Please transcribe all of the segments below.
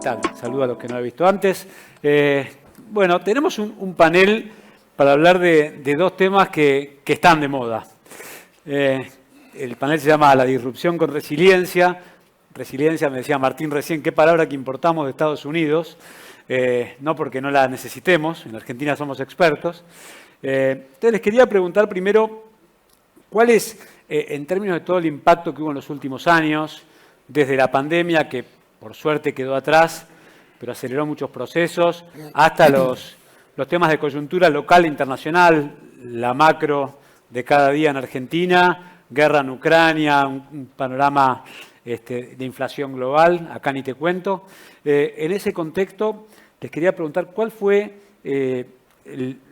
tal? Saludo a los que no he visto antes. Bueno, tenemos un panel para hablar de dos temas que están de moda. El panel se llama La disrupción con resiliencia. Resiliencia, me decía Martín recién, qué palabra que importamos de Estados Unidos. No porque no la necesitemos, en Argentina somos expertos. Entonces les quería preguntar primero, ¿cuál es, en términos de todo el impacto que hubo en los últimos años, desde la pandemia, que por suerte quedó atrás, pero aceleró muchos procesos, hasta los temas de coyuntura local e internacional, la macro de cada día en Argentina, guerra en Ucrania, un panorama de inflación global, acá ni te cuento. En ese contexto, les quería preguntar cuál fue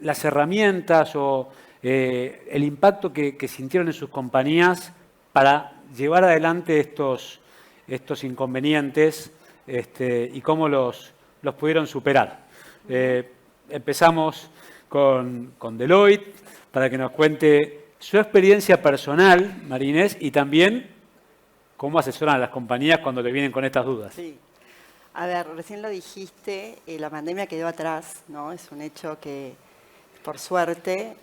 las herramientas o el impacto que sintieron en sus compañías para llevar adelante estos inconvenientes y cómo los pudieron superar. Empezamos con Deloitte para que nos cuente su experiencia personal, María Inés, y también cómo asesoran a las compañías cuando le vienen con estas dudas. Sí. A ver, recién lo dijiste, la pandemia quedó atrás, ¿no? Es un hecho que, por suerte,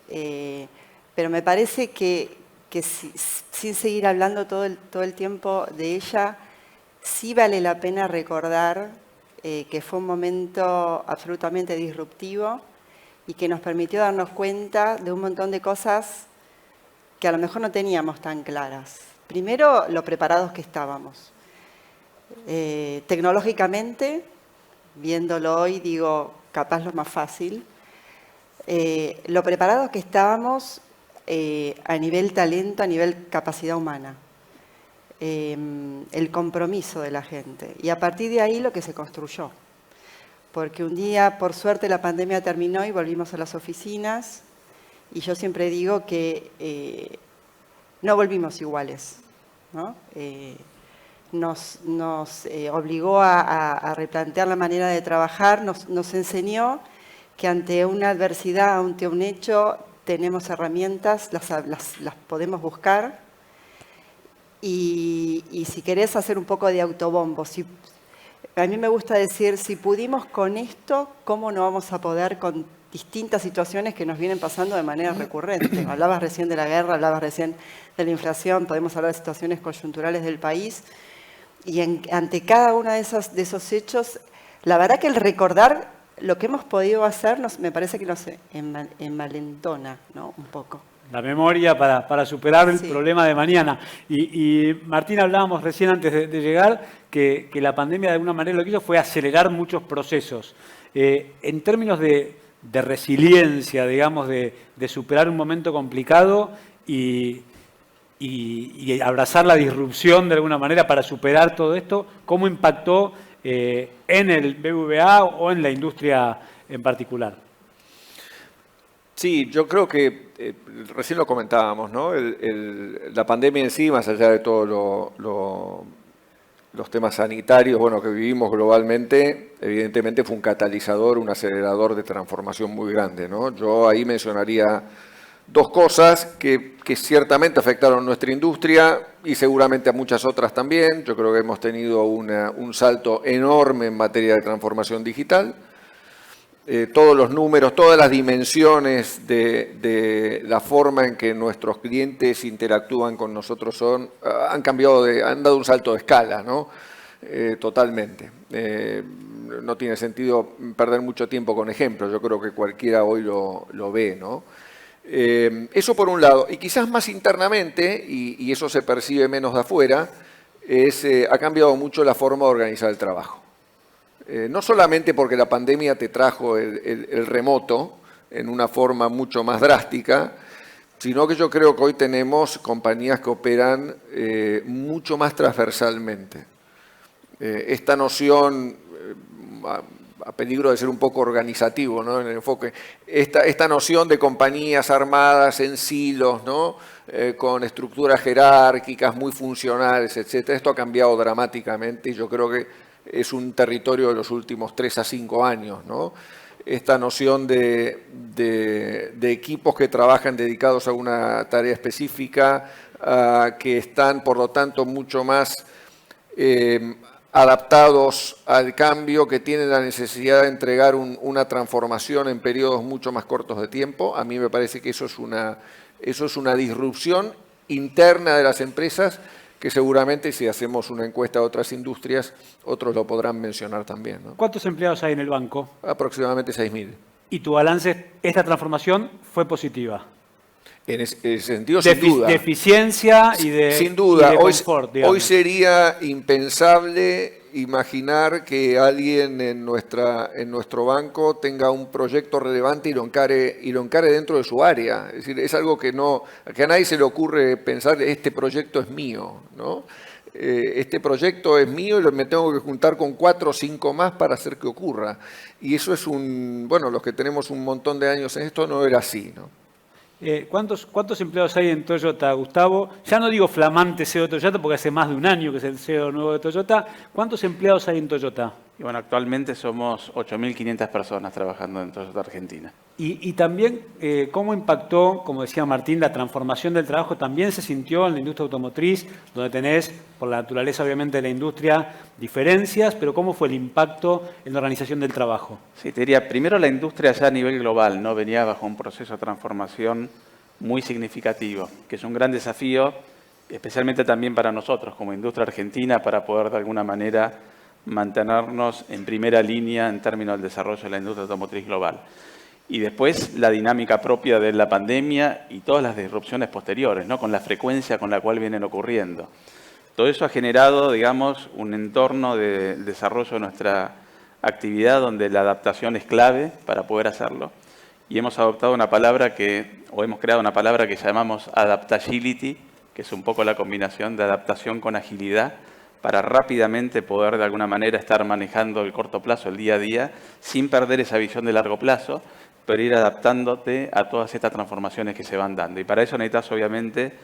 pero me parece que sin seguir hablando todo el tiempo de ella, sí vale la pena recordar que fue un momento absolutamente disruptivo y que nos permitió darnos cuenta de un montón de cosas que a lo mejor no teníamos tan claras. Primero, lo preparados que estábamos. Tecnológicamente, viéndolo hoy, digo, capaz lo más fácil. Lo preparados que estábamos a nivel talento, a nivel capacidad humana. El compromiso de la gente. Y a partir de ahí lo que se construyó. Porque un día, por suerte, la pandemia terminó y volvimos a las oficinas. Y yo siempre digo que no volvimos iguales, ¿no? Nos obligó a replantear la manera de trabajar, nos enseñó que ante una adversidad, ante un hecho, tenemos herramientas, las podemos buscar. Y si querés hacer un poco de autobombo, a mí me gusta decir, si pudimos con esto, ¿cómo no vamos a poder con distintas situaciones que nos vienen pasando de manera recurrente? Hablabas recién de la guerra, hablabas recién de la inflación, podemos hablar de situaciones coyunturales del país. Y ante cada uno de esos hechos, la verdad que el recordar lo que hemos podido hacer me parece que nos envalentona, ¿no? Un poco. La memoria para superar el problema de mañana. Y Martín, hablábamos recién antes de llegar que la pandemia de alguna manera lo que hizo fue acelerar muchos procesos. En términos de resiliencia, digamos, de superar un momento complicado y abrazar la disrupción de alguna manera para superar todo esto, ¿cómo impactó en el BBVA o en la industria en particular? Sí, yo creo que recién lo comentábamos, ¿no? La pandemia en sí, más allá de todos los temas sanitarios, bueno, que vivimos globalmente, evidentemente fue un catalizador, un acelerador de transformación muy grande, ¿no? Yo ahí mencionaría dos cosas que ciertamente afectaron nuestra industria y seguramente a muchas otras también. Yo creo que hemos tenido un salto enorme en materia de transformación digital. Todos los números, todas las dimensiones de la forma en que nuestros clientes interactúan con nosotros han cambiado, han dado un salto de escala, ¿no? Totalmente. No tiene sentido perder mucho tiempo con ejemplos, yo creo que cualquiera hoy lo ve, ¿no? Eso por un lado, y quizás más internamente, y eso se percibe menos de afuera, ha cambiado mucho la forma de organizar el trabajo. No solamente porque la pandemia te trajo el remoto en una forma mucho más drástica, sino que yo creo que hoy tenemos compañías que operan mucho más transversalmente. Esta noción, a peligro de ser un poco organizativo, ¿no? En el enfoque, esta noción de compañías armadas en silos, ¿no? Con estructuras jerárquicas muy funcionales, etc. Esto ha cambiado dramáticamente y yo creo que es un territorio de los últimos 3 a 5 años, ¿no? Esta noción de equipos que trabajan dedicados a una tarea específica, que están, por lo tanto, mucho más adaptados al cambio, que tienen la necesidad de entregar una transformación en periodos mucho más cortos de tiempo. A mí me parece que eso es una disrupción interna de las empresas que seguramente si hacemos una encuesta a otras industrias, otros lo podrán mencionar también, ¿no? ¿Cuántos empleados hay en el banco? Aproximadamente 6.000. ¿Y tu balance, esta transformación fue positiva? En ese sentido, sin duda. De eficiencia y de, sin duda. Y de confort, digamos. Hoy sería impensable imaginar que alguien en nuestro banco tenga un proyecto relevante y lo encare dentro de su área. Es decir, es algo que a nadie se le ocurre pensar, este proyecto es mío, ¿no? Este proyecto es mío y me tengo que juntar con 4 o 5 más para hacer que ocurra. Y eso es bueno, los que tenemos un montón de años en esto no era así, ¿no? ¿Cuántos empleados hay en Toyota, Gustavo? Ya no digo flamante CEO de Toyota porque hace más de un año que es el CEO nuevo de Toyota. ¿Cuántos empleados hay en Toyota? Y bueno, actualmente somos 8.500 personas trabajando en Toyota Argentina. Y también, ¿cómo impactó, como decía Martín, la transformación del trabajo? También se sintió en la industria automotriz, donde tenés, por la naturaleza obviamente de la industria, diferencias, pero ¿cómo fue el impacto en la organización del trabajo? Sí, te diría, primero la industria ya a nivel global, ¿no? Venía bajo un proceso de transformación muy significativo, que es un gran desafío, especialmente también para nosotros como industria argentina, para poder de alguna manera mantenernos en primera línea en términos del desarrollo de la industria automotriz global. Y después la dinámica propia de la pandemia y todas las disrupciones posteriores, ¿no? Con la frecuencia con la cual vienen ocurriendo. Todo eso ha generado, digamos, un entorno de desarrollo de nuestra actividad donde la adaptación es clave para poder hacerlo. Y hemos adoptado una palabra hemos creado una palabra que llamamos adaptagility, que es un poco la combinación de adaptación con agilidad, para rápidamente poder de alguna manera estar manejando el corto plazo, el día a día, sin perder esa visión de largo plazo, pero ir adaptándote a todas estas transformaciones que se van dando. Y para eso necesitas, obviamente,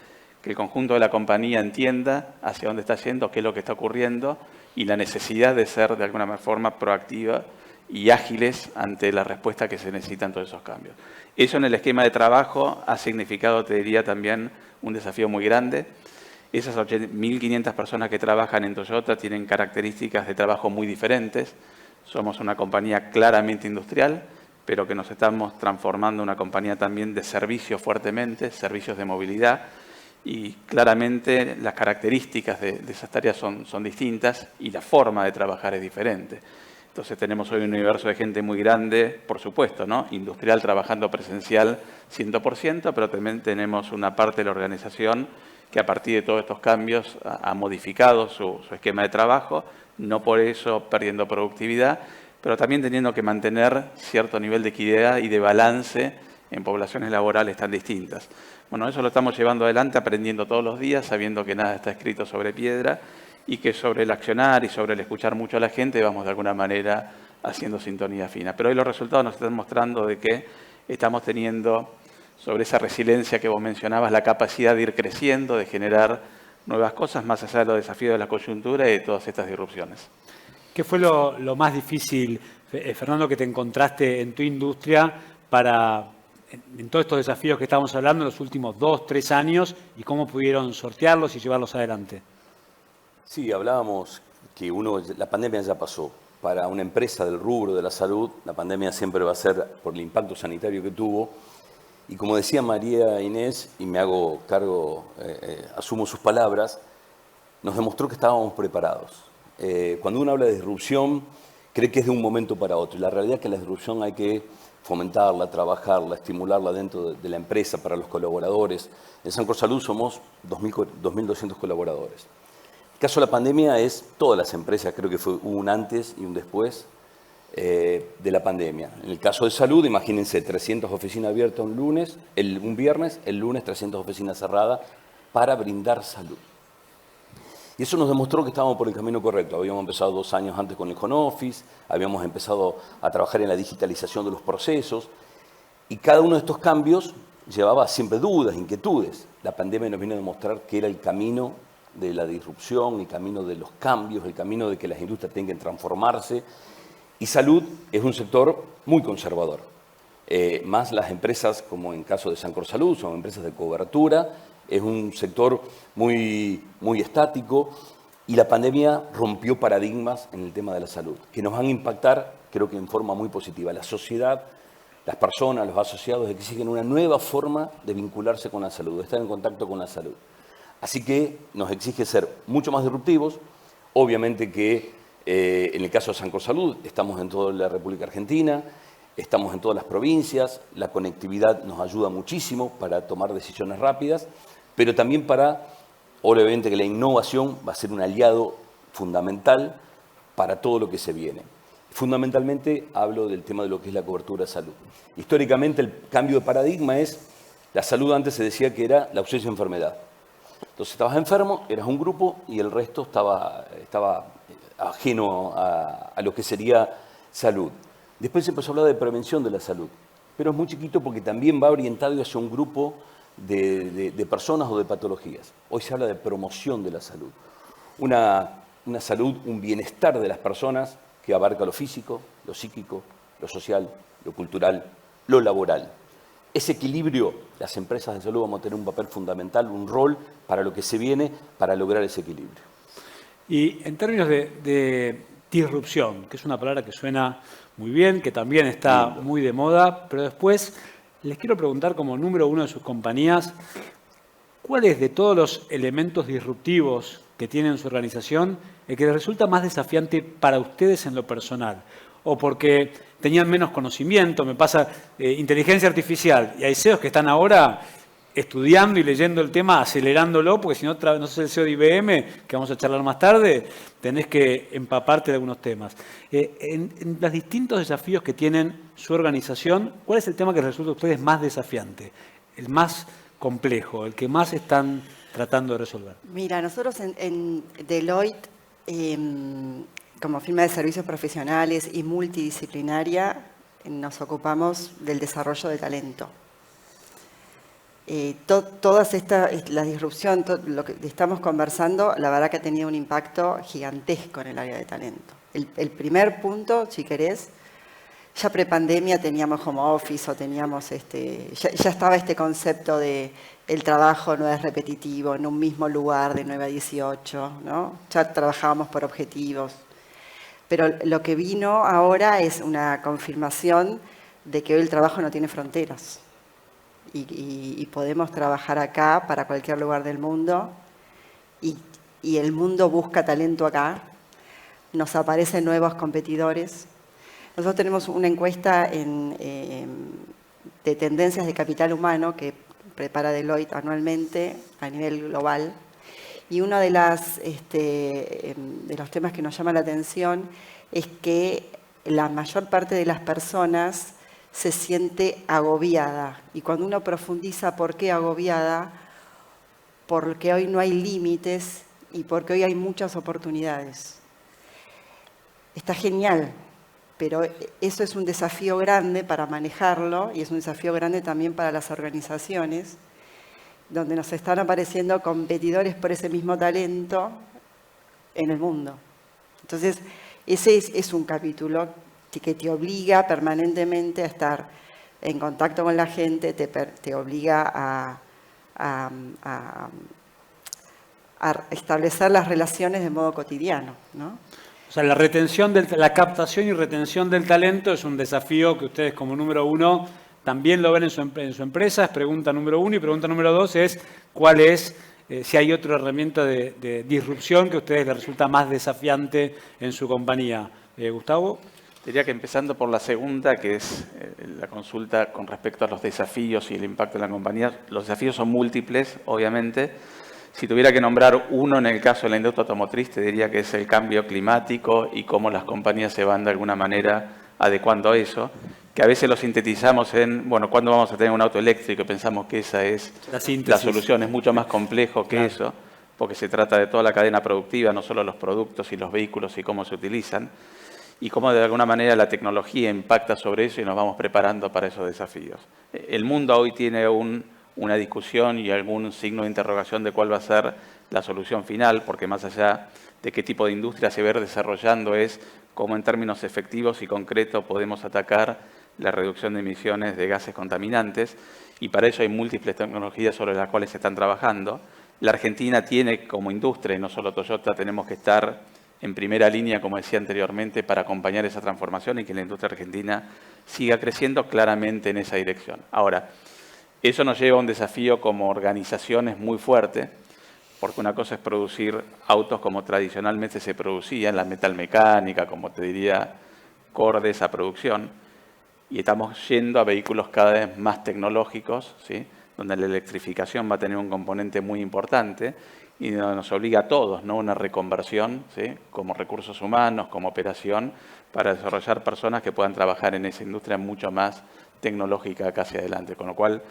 que el conjunto de la compañía entienda hacia dónde está yendo, qué es lo que está ocurriendo y la necesidad de ser, de alguna forma, proactiva y ágiles ante la respuesta que se necesitan todos esos cambios. Eso en el esquema de trabajo ha significado, te diría, también un desafío muy grande. Esas 1.500 personas que trabajan en Toyota tienen características de trabajo muy diferentes. Somos una compañía claramente industrial, pero que nos estamos transformando en una compañía también de servicios fuertemente, servicios de movilidad, y claramente las características de esas tareas son distintas y la forma de trabajar es diferente. Entonces tenemos hoy un universo de gente muy grande, por supuesto, ¿no? Industrial trabajando presencial 100%, pero también tenemos una parte de la organización que a partir de todos estos cambios ha modificado su esquema de trabajo, no por eso perdiendo productividad, pero también teniendo que mantener cierto nivel de equidad y de balance en poblaciones laborales tan distintas. Bueno, eso lo estamos llevando adelante, aprendiendo todos los días, sabiendo que nada está escrito sobre piedra y que sobre el accionar y sobre el escuchar mucho a la gente vamos de alguna manera haciendo sintonía fina. Pero hoy los resultados nos están mostrando de que estamos teniendo, sobre esa resiliencia que vos mencionabas, la capacidad de ir creciendo, de generar nuevas cosas, más allá de los desafíos de la coyuntura y de todas estas disrupciones. ¿Qué fue lo más difícil, Fernando, que te encontraste en tu industria en todos estos desafíos que estamos hablando en los últimos 2, 3 años y cómo pudieron sortearlos y llevarlos adelante? Sí, hablábamos que la pandemia ya pasó. Para una empresa del rubro de la salud, la pandemia siempre va a ser por el impacto sanitario que tuvo. Y como decía María Inés, y me hago cargo, asumo sus palabras, nos demostró que estábamos preparados. Cuando uno habla de disrupción, cree que es de un momento para otro. Y la realidad es que la disrupción hay que fomentarla, trabajarla, estimularla dentro de la empresa para los colaboradores. En Sancor Salud somos 2.200 colaboradores. El caso de la pandemia es todas las empresas, creo que hubo un antes y un después de la pandemia. En el caso de salud, imagínense, 300 oficinas abiertas un viernes, el lunes 300 oficinas cerradas para brindar salud. Y eso nos demostró que estábamos por el camino correcto. Habíamos empezado 2 años antes con el home office, habíamos empezado a trabajar en la digitalización de los procesos y cada uno de estos cambios llevaba siempre dudas, inquietudes. La pandemia nos vino a demostrar que era el camino de la disrupción, el camino de los cambios, el camino de que las industrias tengan que transformarse. Y salud es un sector muy conservador. Más las empresas, como en caso de Sancor Salud, son empresas de cobertura, es un sector muy estático Y la pandemia rompió paradigmas en el tema de la salud, que nos van a impactar, creo que en forma muy positiva. La sociedad, las personas, los asociados exigen una nueva forma de vincularse con la salud, de estar en contacto con la salud. Así que nos exige ser mucho más disruptivos. Obviamente que en el caso de Sancor Salud estamos en toda la República Argentina, estamos en todas las provincias, la conectividad nos ayuda muchísimo para tomar decisiones rápidas, pero también para, obviamente que la innovación va a ser un aliado fundamental para todo lo que se viene. Fundamentalmente hablo del tema de lo que es la cobertura de salud. Históricamente el cambio de paradigma es, la salud antes se decía que era la ausencia de enfermedad. Entonces estabas enfermo, eras un grupo y el resto estaba ajeno a lo que sería salud. Después se empezó a hablar de prevención de la salud, pero es muy chiquito porque también va orientado hacia un grupo de personas o de patologías. Hoy se habla de promoción de la salud. Una salud, un bienestar de las personas que abarca lo físico, lo psíquico, lo social, lo cultural, lo laboral. Ese equilibrio, las empresas de salud vamos a tener un papel fundamental, un rol para lo que se viene, para lograr ese equilibrio. Y en términos de disrupción, que es una palabra que suena muy bien, que también está muy de moda, pero después les quiero preguntar como número uno de sus compañías, ¿cuál es de todos los elementos disruptivos que tiene su organización el que les resulta más desafiante para ustedes en lo personal? O porque tenían menos conocimiento, me pasa inteligencia artificial, y hay CEOs que están ahora estudiando y leyendo el tema, acelerándolo, porque si no, no sos el CEO de IBM, que vamos a charlar más tarde, tenés que empaparte de algunos temas. En los distintos desafíos que tienen su organización, ¿cuál es el tema que les resulta a ustedes más desafiante, el más complejo, el que más están tratando de resolver? Mira, nosotros en Deloitte, como firma de servicios profesionales y multidisciplinaria, nos ocupamos del desarrollo de talento. La disrupción, todo lo que estamos conversando, la verdad que ha tenido un impacto gigantesco en el área de talento. El primer punto, si querés, ya prepandemia teníamos home office o teníamos ya estaba este concepto de el trabajo no es repetitivo, en un mismo lugar de 9 a 18, ¿no? Ya trabajábamos por objetivos. Pero lo que vino ahora es una confirmación de que hoy el trabajo no tiene fronteras. Y podemos trabajar acá para cualquier lugar del mundo y el mundo busca talento acá, nos aparecen nuevos competidores. Nosotros tenemos una encuesta de tendencias de capital humano que prepara Deloitte anualmente a nivel global y uno de los temas que nos llama la atención es que la mayor parte de las personas se siente agobiada. Y cuando uno profundiza por qué agobiada, porque hoy no hay límites y porque hoy hay muchas oportunidades. Está genial, pero eso es un desafío grande para manejarlo y es un desafío grande también para las organizaciones, donde nos están apareciendo competidores por ese mismo talento en el mundo. Entonces, ese es un capítulo que te obliga permanentemente a estar en contacto con la gente, te obliga a establecer las relaciones de modo cotidiano, ¿no? O sea, la captación y retención del talento es un desafío que ustedes como número uno también lo ven en su empresa, es pregunta número uno, y pregunta número dos es cuál es, si hay otra herramienta de disrupción que a ustedes les resulta más desafiante en su compañía. Gustavo. Diría que empezando por la segunda, que es la consulta con respecto a los desafíos y el impacto en la compañía. Los desafíos son múltiples, obviamente. Si tuviera que nombrar uno en el caso de la industria automotriz, te diría que es el cambio climático y cómo las compañías se van de alguna manera adecuando a eso, que a veces lo sintetizamos en, bueno, ¿cuándo vamos a tener un auto eléctrico? Y pensamos que esa es la solución. Es mucho más complejo que eso, porque se trata de toda la cadena productiva, no solo los productos y los vehículos y cómo se utilizan, y cómo de alguna manera la tecnología impacta sobre eso y nos vamos preparando para esos desafíos. El mundo hoy tiene una discusión y algún signo de interrogación de cuál va a ser la solución final, porque más allá de qué tipo de industria se va a ir desarrollando es cómo en términos efectivos y concretos podemos atacar la reducción de emisiones de gases contaminantes, y para eso hay múltiples tecnologías sobre las cuales se están trabajando. La Argentina tiene como industria, y no solo Toyota, tenemos que estar en primera línea, como decía anteriormente, para acompañar esa transformación y que la industria argentina siga creciendo claramente en esa dirección. Ahora, eso nos lleva a un desafío como organizaciones muy fuerte, porque una cosa es producir autos como tradicionalmente se producía en la metalmecánica, como te diría, core de esa producción, y estamos yendo a vehículos cada vez más tecnológicos, ¿sí?, donde la electrificación va a tener un componente muy importante y nos obliga a todos, ¿no?, una reconversión, ¿sí?, como recursos humanos, como operación, para desarrollar personas que puedan trabajar en esa industria mucho más tecnológica acá hacia adelante. Con lo cual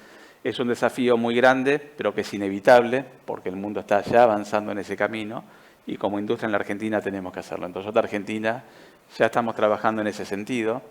es un desafío muy grande, pero que es inevitable, porque el mundo está ya avanzando en ese camino y como industria en la Argentina tenemos que hacerlo. En Toyota Argentina ya estamos trabajando en ese sentido.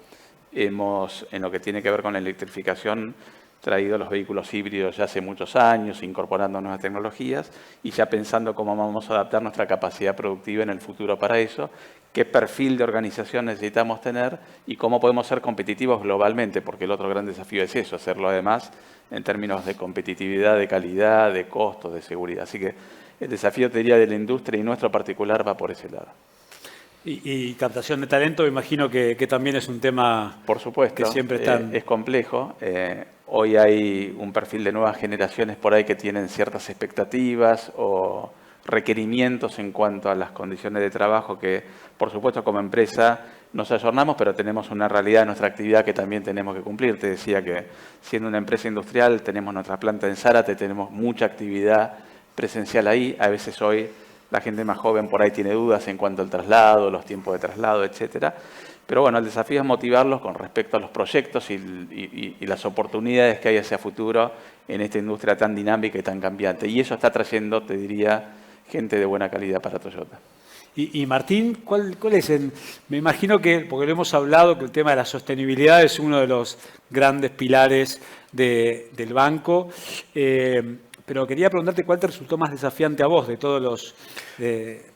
Hemos, en lo que tiene que ver con la electrificación, traído los vehículos híbridos ya hace muchos años, incorporando nuevas tecnologías y ya pensando cómo vamos a adaptar nuestra capacidad productiva en el futuro para eso, qué perfil de organización necesitamos tener y cómo podemos ser competitivos globalmente, porque el otro gran desafío es eso, hacerlo además en términos de competitividad, de calidad, de costos, de seguridad. Así que el desafío, te diría, de la industria y nuestro particular va por ese lado. Y captación de talento, me imagino que también es un tema, por supuesto, que siempre están... es complejo. Hoy hay un perfil de nuevas generaciones por ahí que tienen ciertas expectativas o requerimientos en cuanto a las condiciones de trabajo que, por supuesto, como empresa nos ayornamos, pero tenemos una realidad de nuestra actividad que también tenemos que cumplir. Te decía que siendo una empresa industrial tenemos nuestra planta en Zárate, tenemos mucha actividad presencial ahí. A veces hoy la gente más joven por ahí tiene dudas en cuanto al traslado, los tiempos de traslado, etcétera. Pero bueno, el desafío es motivarlos con respecto a los proyectos y las oportunidades que hay hacia futuro en esta industria tan dinámica y tan cambiante. Y eso está trayendo, te diría, gente de buena calidad para Toyota. Y Martín, ¿cuál es? Me imagino que, porque lo hemos hablado, que el tema de la sostenibilidad es uno de los grandes pilares del banco. Pero quería preguntarte cuál te resultó más desafiante a vos de todos los...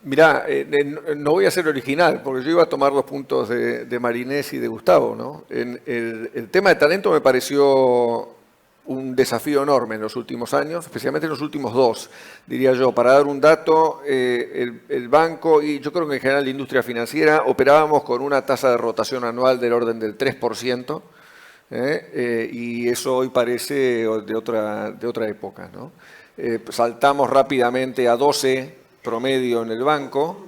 Mirá, no voy a ser original, porque yo iba a tomar los puntos de Marinés y de Gustavo, ¿no? El tema de talento me pareció un desafío enorme en los últimos años, especialmente en los últimos 2, diría yo. Para dar un dato, el banco y yo creo que en general la industria financiera operábamos con una tasa de rotación anual del orden del 3%. Y eso hoy parece de otra época, ¿no? Saltamos rápidamente a 12 promedio en el banco,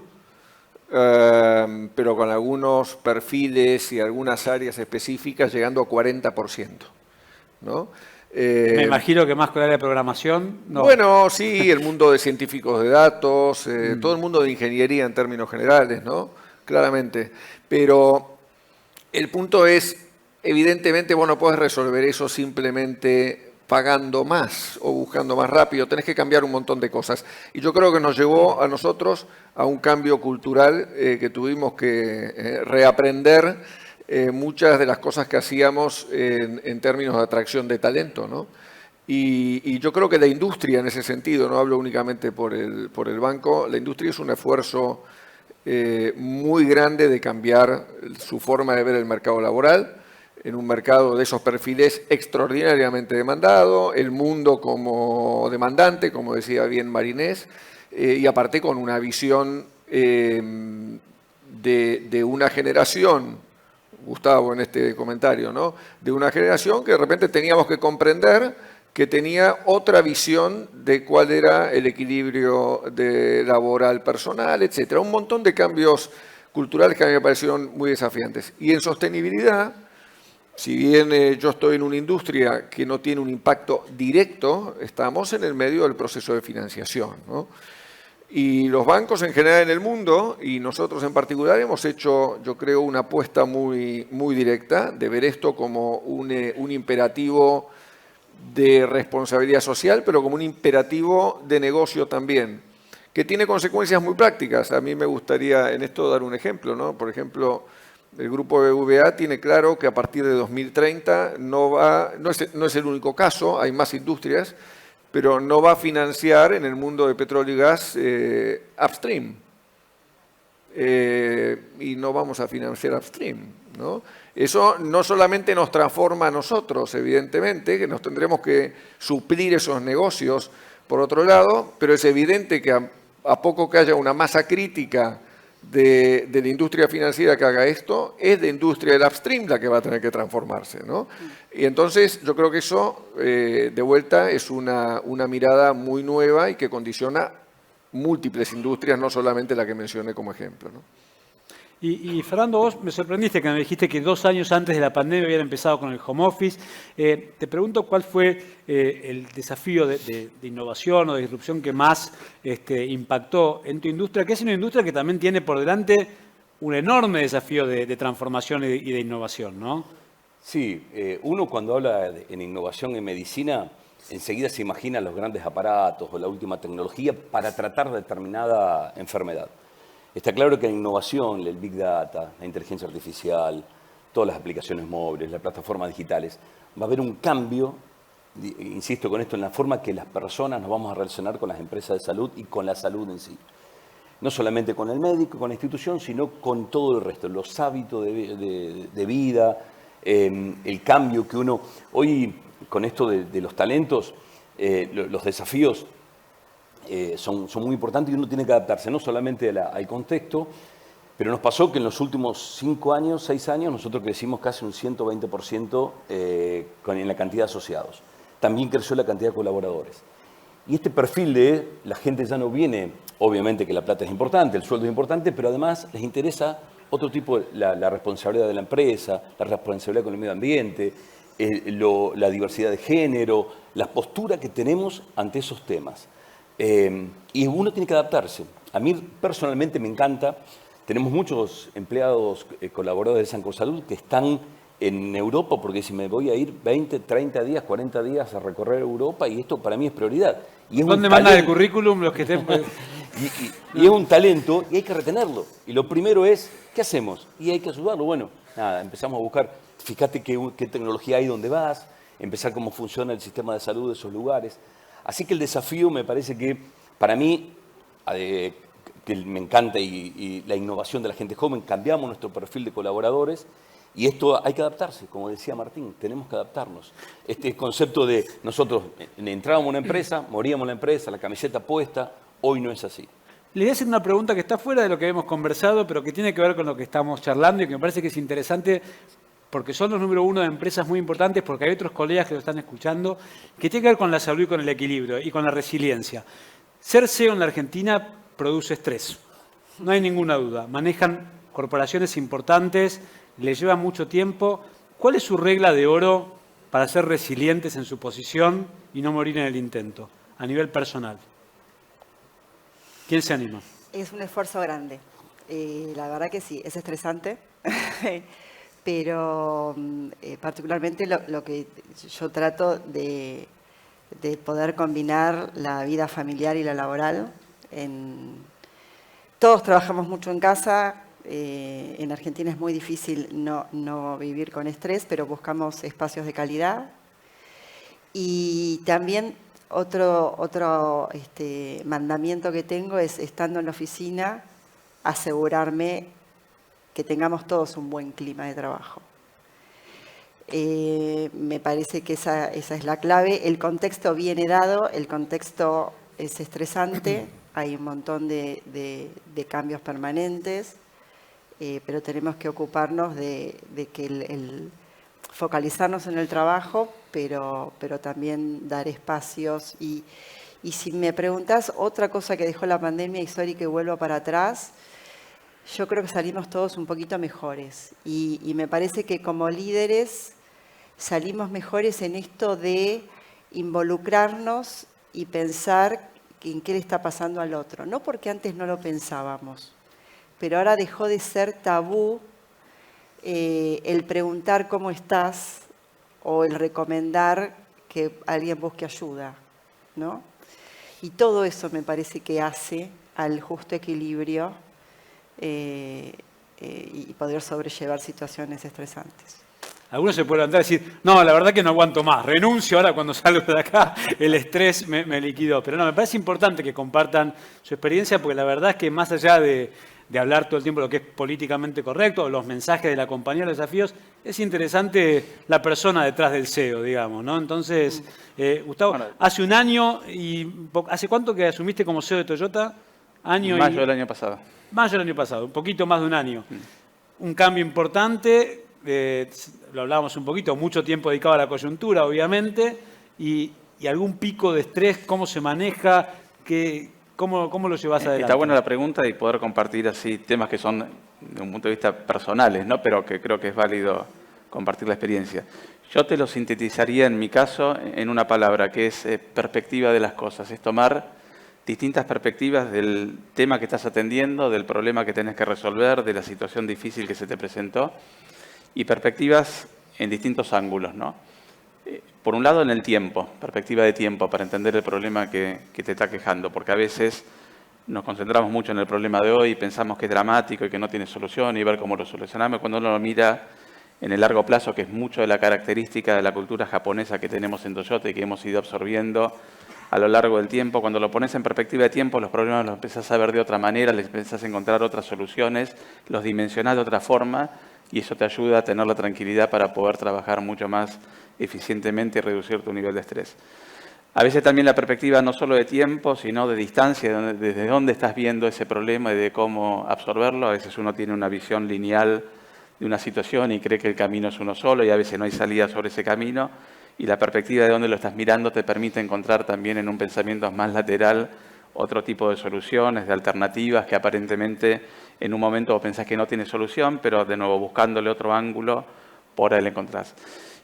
pero con algunos perfiles y algunas áreas específicas llegando a 40%, ¿no? Me imagino que más con el área de programación. No. Bueno, sí, el mundo de científicos de datos, todo el mundo de ingeniería en términos generales, ¿no? Claramente. Pero el punto es, evidentemente vos no podés resolver eso simplemente pagando más o buscando más rápido. Tenés que cambiar un montón de cosas. Y yo creo que nos llevó a nosotros a un cambio cultural que tuvimos que reaprender muchas de las cosas que hacíamos en términos de atracción de talento, ¿no? Y yo creo que la industria en ese sentido, no hablo únicamente por el banco, la industria es un esfuerzo muy grande de cambiar su forma de ver el mercado laboral, en un mercado de esos perfiles extraordinariamente demandado, el mundo como demandante, como decía bien Marinés, y aparte con una visión de una generación, Gustavo en este comentario, ¿no? De una generación que de repente teníamos que comprender que tenía otra visión de cuál era el equilibrio laboral personal, etcétera. Un montón de cambios culturales que a mí me parecieron muy desafiantes. Y en sostenibilidad, si bien yo estoy en una industria que no tiene un impacto directo, estamos en el medio del proceso de financiación, ¿no? Y los bancos en general en el mundo, y nosotros en particular, hemos hecho, yo creo, una apuesta muy, muy directa de ver esto como un imperativo de responsabilidad social, pero como un imperativo de negocio también, que tiene consecuencias muy prácticas. A mí me gustaría en esto dar un ejemplo, ¿no? Por ejemplo, el grupo BBVA tiene claro que a partir de 2030 no es el único caso, hay más industrias, pero no va a financiar en el mundo de petróleo y gas upstream. Y no vamos a financiar upstream, ¿no? Eso no solamente nos transforma a nosotros, evidentemente, que nos tendremos que suplir esos negocios por otro lado, pero es evidente que a poco que haya una masa crítica de la industria financiera que haga esto, es de industria del upstream la que va a tener que transformarse, ¿no? Y entonces yo creo que eso, de vuelta, es una mirada muy nueva y que condiciona múltiples industrias, no solamente la que mencioné como ejemplo, ¿no? Y Fernando, vos me sorprendiste que me dijiste que 2 años antes de la pandemia habían empezado con el home office. Te pregunto cuál fue el desafío de innovación o de disrupción que más impactó en tu industria, que es una industria que también tiene por delante un enorme desafío de transformación y de innovación, ¿no? Sí, uno cuando habla en innovación en medicina, enseguida se imagina los grandes aparatos o la última tecnología para tratar determinada enfermedad. Está claro que la innovación, el Big Data, la inteligencia artificial, todas las aplicaciones móviles, las plataformas digitales, va a haber un cambio, insisto con esto, en la forma que las personas nos vamos a relacionar con las empresas de salud y con la salud en sí. No solamente con el médico, con la institución, sino con todo el resto, los hábitos de vida, el cambio que uno... Hoy, con esto de los talentos, los desafíos son muy importantes y uno tiene que adaptarse no solamente al contexto, pero nos pasó que en los últimos 5 años, 6 años, nosotros crecimos casi un 120% en la cantidad de asociados. También creció la cantidad de colaboradores. Y este perfil de la gente ya no viene, obviamente que la plata es importante, el sueldo es importante, pero además les interesa otro tipo, la responsabilidad de la empresa, la responsabilidad con el medio ambiente, la diversidad de género, la postura que tenemos ante esos temas. Y uno tiene que adaptarse. A mí personalmente me encanta. Tenemos muchos empleados, colaboradores de Sancor Salud que están en Europa porque si me voy a ir 20, 30 días, 40 días a recorrer Europa y esto para mí es prioridad. Y es ¿Dónde mandan el currículum los que estén? y es un talento y hay que retenerlo. Y lo primero es, ¿qué hacemos? Y hay que ayudarlo. Bueno, nada, empezamos a buscar, fíjate qué tecnología hay donde vas, empezar cómo funciona el sistema de salud de esos lugares. Así que el desafío me parece que, para mí, que me encanta y la innovación de la gente joven, cambiamos nuestro perfil de colaboradores y esto hay que adaptarse, como decía Martín, tenemos que adaptarnos. Este concepto de nosotros entrábamos a una empresa, moríamos en la empresa, la camiseta puesta, hoy no es así. Le voy a hacer una pregunta que está fuera de lo que hemos conversado, pero que tiene que ver con lo que estamos charlando y que me parece que es interesante porque son los número 1 de empresas muy importantes, porque hay otros colegas que lo están escuchando, que tiene que ver con la salud y con el equilibrio y con la resiliencia. Ser CEO en la Argentina produce estrés, no hay ninguna duda. Manejan corporaciones importantes, les lleva mucho tiempo. ¿Cuál es su regla de oro para ser resilientes en su posición y no morir en el intento, a nivel personal? ¿Quién se anima? Es un esfuerzo grande. La verdad que sí, es estresante. Pero particularmente lo que yo trato de poder combinar la vida familiar y la laboral. Todos trabajamos mucho en casa. En Argentina es muy difícil no vivir con estrés, pero buscamos espacios de calidad. Y también otro mandamiento que tengo es, estando en la oficina, asegurarme que tengamos todos un buen clima de trabajo. Me parece que esa es la clave. El contexto viene dado, el contexto es estresante, hay un montón de cambios permanentes, pero tenemos que ocuparnos de que focalizarnos en el trabajo, pero también dar espacios. Y si me preguntas, otra cosa que dejó la pandemia histórica y vuelvo para atrás, yo creo que salimos todos un poquito mejores y me parece que como líderes salimos mejores en esto de involucrarnos y pensar en qué le está pasando al otro. No porque antes no lo pensábamos, pero ahora dejó de ser tabú el preguntar cómo estás o el recomendar que alguien busque ayuda, ¿no? Y todo eso me parece que hace al justo equilibrio y poder sobrellevar situaciones estresantes. Algunos se pueden levantar y decir, no, la verdad que no aguanto más, renuncio ahora cuando salgo de acá, el estrés me liquidó. Pero no, me parece importante que compartan su experiencia porque la verdad es que más allá de de hablar todo el tiempo de lo que es políticamente correcto, los mensajes de la compañía, los desafíos, es interesante la persona detrás del CEO, digamos, ¿no? Entonces, Gustavo, Bueno, hace un año ¿hace cuánto que asumiste como CEO de Toyota? Mayo del año pasado. Mayo del año pasado, un poquito más de un año. Un cambio importante, lo hablábamos un poquito, mucho tiempo dedicado a la coyuntura, obviamente, y algún pico de estrés, ¿cómo se maneja? ¿Cómo lo llevas adelante? Está buena la pregunta y poder compartir así temas que son, de un punto de vista personales, ¿no? Pero que creo que es válido compartir la experiencia. Yo te lo sintetizaría en mi caso en una palabra, que es perspectiva de las cosas. Es tomar distintas perspectivas del tema que estás atendiendo, del problema que tenés que resolver, de la situación difícil que se te presentó, y perspectivas en distintos ángulos, ¿no? Por un lado, en el tiempo, perspectiva de tiempo, para entender el problema que te está quejando, porque a veces nos concentramos mucho en el problema de hoy y pensamos que es dramático y que no tiene solución y ver cómo lo solucionamos, cuando uno lo mira en el largo plazo, que es mucho de la característica de la cultura japonesa que tenemos en Toyota y que hemos ido absorbiendo a lo largo del tiempo. Cuando lo pones en perspectiva de tiempo, los problemas los empezás a ver de otra manera, les empezás a encontrar otras soluciones, los dimensionás de otra forma y eso te ayuda a tener la tranquilidad para poder trabajar mucho más eficientemente y reducir tu nivel de estrés. A veces también la perspectiva no solo de tiempo, sino de distancia, desde dónde estás viendo ese problema y de cómo absorberlo. A veces uno tiene una visión lineal de una situación y cree que el camino es uno solo y a veces no hay salida sobre ese camino. Y la perspectiva de dónde lo estás mirando te permite encontrar también en un pensamiento más lateral otro tipo de soluciones, de alternativas que aparentemente en un momento vos pensás que no tiene solución, pero de nuevo buscándole otro ángulo, por ahí lo encontrás.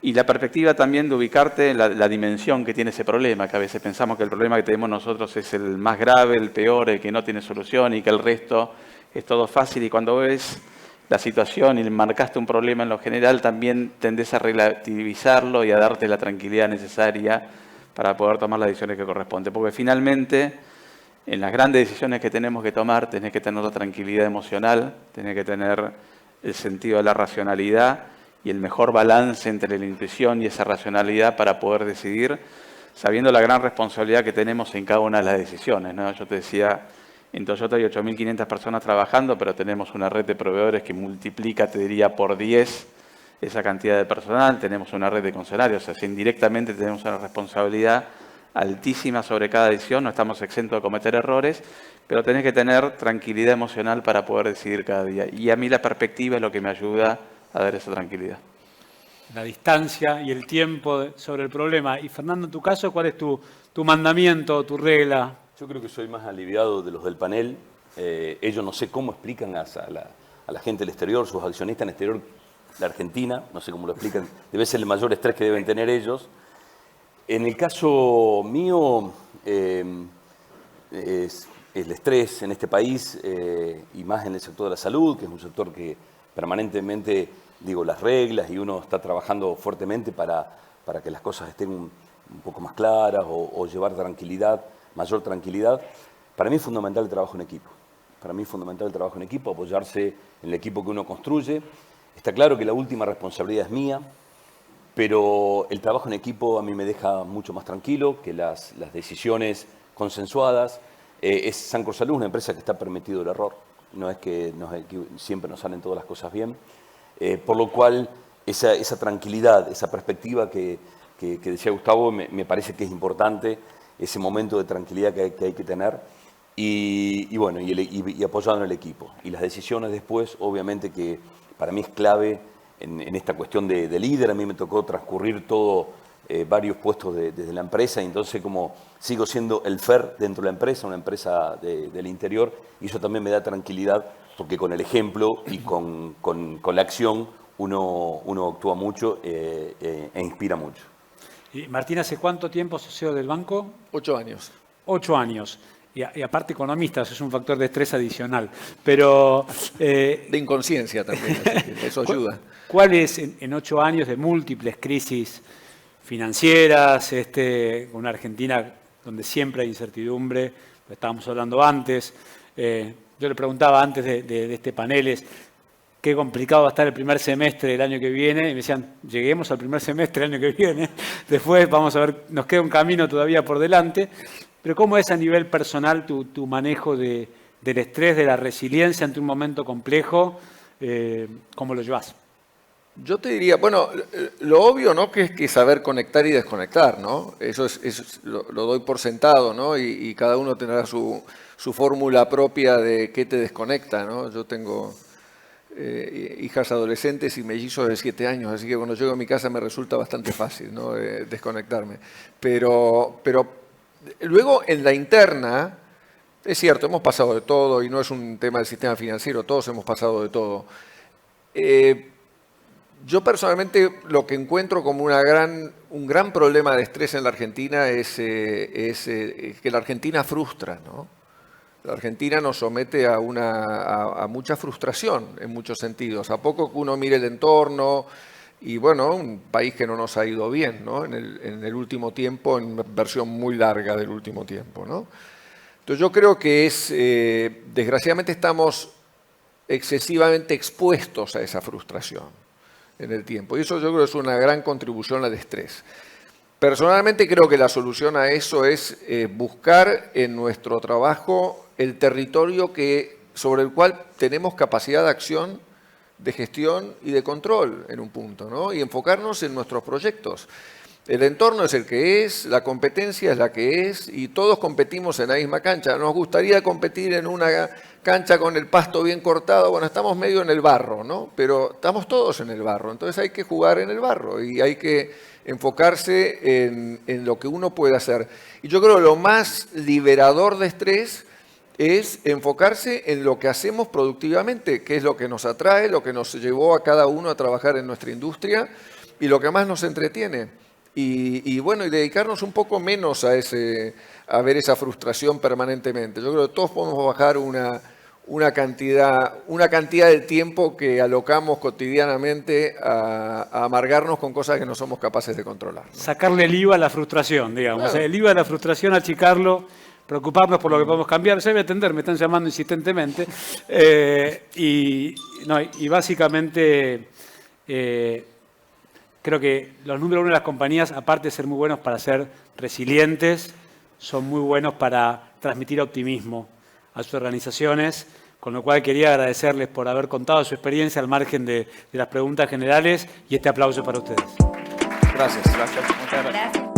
Y la perspectiva también de ubicarte en la dimensión que tiene ese problema, que a veces pensamos que el problema que tenemos nosotros es el más grave, el peor, el que no tiene solución y que el resto es todo fácil. Y cuando ves la situación y marcaste un problema en lo general, también tendés a relativizarlo y a darte la tranquilidad necesaria para poder tomar las decisiones que corresponden. Porque finalmente, en las grandes decisiones que tenemos que tomar, tenés que tener la tranquilidad emocional, tenés que tener el sentido de la racionalidad y el mejor balance entre la intuición y esa racionalidad para poder decidir, sabiendo la gran responsabilidad que tenemos en cada una de las decisiones, ¿no? Yo te decía, en Toyota hay 8.500 personas trabajando, pero tenemos una red de proveedores que multiplica, te diría, por 10 esa cantidad de personal. Tenemos una red de concesionarios, o sea, indirectamente tenemos una responsabilidad altísima sobre cada decisión. No estamos exentos de cometer errores, pero tenés que tener tranquilidad emocional para poder decidir cada día. Y a mí la perspectiva es lo que me ayuda a dar esa tranquilidad. La distancia y el tiempo sobre el problema. Y Fernando, en tu caso, ¿cuál es tu mandamiento, tu regla? Yo creo que soy más aliviado de los del panel. Ellos no sé cómo explican a la gente del exterior, sus accionistas en el exterior de Argentina, no sé cómo lo explican. Debe ser el mayor estrés que deben tener ellos. En el caso mío, es el estrés en este país y más en el sector de la salud, que es un sector que permanentemente, digo, las reglas y uno está trabajando fuertemente para que las cosas estén un poco más claras o llevar tranquilidad, mayor tranquilidad. Para mí es fundamental el trabajo en equipo. Para mí es fundamental el trabajo en equipo, apoyarse en el equipo que uno construye. Está claro que la última responsabilidad es mía, pero el trabajo en equipo a mí me deja mucho más tranquilo que las decisiones consensuadas. Es Sancorsalud, una empresa que está permitido el error. No es que siempre nos salen todas las cosas bien. Por lo cual, esa tranquilidad, esa perspectiva que decía Gustavo, me parece que es importante, ese momento de tranquilidad que hay que tener. Y bueno, y apoyado en el equipo. Y las decisiones después, obviamente que para mí es clave en esta cuestión de líder. A mí me tocó transcurrir varios puestos desde la empresa, y entonces como sigo siendo el FER dentro de la empresa, una empresa del interior, y eso también me da tranquilidad, porque con el ejemplo y con la acción uno actúa mucho e inspira mucho. Y Martín, ¿hace cuánto tiempo sos CEO del banco? 8 años. 8 años. Y aparte economista, eso es un factor de estrés adicional. Pero de inconsciencia también, así que eso ayuda. ¿Cuál es en 8 años de múltiples crisis financieras, una Argentina donde siempre hay incertidumbre, lo estábamos hablando antes? Yo le preguntaba antes de este panel, qué complicado va a estar el primer semestre del año que viene, y me decían, lleguemos al primer semestre del año que viene, después vamos a ver, nos queda un camino todavía por delante, pero ¿cómo es a nivel personal tu manejo de del estrés, de la resiliencia ante un momento complejo. ¿Cómo lo llevas? Yo te diría, bueno, lo obvio, ¿no? Que es que saber conectar y desconectar, ¿no? Eso lo doy por sentado, ¿no? Y cada uno tendrá su fórmula propia de qué te desconecta, ¿no? Yo tengo hijas adolescentes y mellizos de 7 años, así que cuando llego a mi casa me resulta bastante fácil, ¿no? Desconectarme. Pero luego en la interna, es cierto, hemos pasado de todo y no es un tema del sistema financiero, todos hemos pasado de todo. Yo personalmente lo que encuentro como un gran problema de estrés en la Argentina es que la Argentina frustra, ¿no? La Argentina nos somete a mucha frustración en muchos sentidos. A poco que uno mire el entorno y bueno, un país que no nos ha ido bien, ¿no? En el último tiempo, en una versión muy larga del último tiempo, ¿no? Entonces yo creo que desgraciadamente estamos excesivamente expuestos a esa frustración en el tiempo. Y eso yo creo que es una gran contribución al estrés. Personalmente creo que la solución a eso es buscar en nuestro trabajo el territorio sobre el cual tenemos capacidad de acción, de gestión y de control en un punto, ¿no? Y enfocarnos en nuestros proyectos. El entorno es el que es, la competencia es la que es y todos competimos en la misma cancha. Nos gustaría competir en una cancha con el pasto bien cortado. Bueno, estamos medio en el barro, ¿no? Pero estamos todos en el barro. Entonces hay que jugar en el barro y hay que enfocarse en lo que uno puede hacer. Y yo creo que lo más liberador de estrés es enfocarse en lo que hacemos productivamente, que es lo que nos atrae, lo que nos llevó a cada uno a trabajar en nuestra industria y lo que más nos entretiene. Y bueno, y dedicarnos un poco menos a ver esa frustración permanentemente. Yo creo que todos podemos bajar una cantidad de tiempo que alocamos cotidianamente a amargarnos con cosas que no somos capaces de controlar, ¿no? Sacarle el IVA a la frustración, digamos. Claro. El IVA a la frustración, achicarlo, preocuparnos por lo que podemos cambiar. Se debe atender, me están llamando insistentemente. Y básicamente creo que los número uno de las compañías, aparte de ser muy buenos para ser resilientes, son muy buenos para transmitir optimismo a sus organizaciones, con lo cual quería agradecerles por haber contado su experiencia al margen de las preguntas generales y este aplauso para ustedes. Gracias. Gracias. Muchas gracias. Gracias.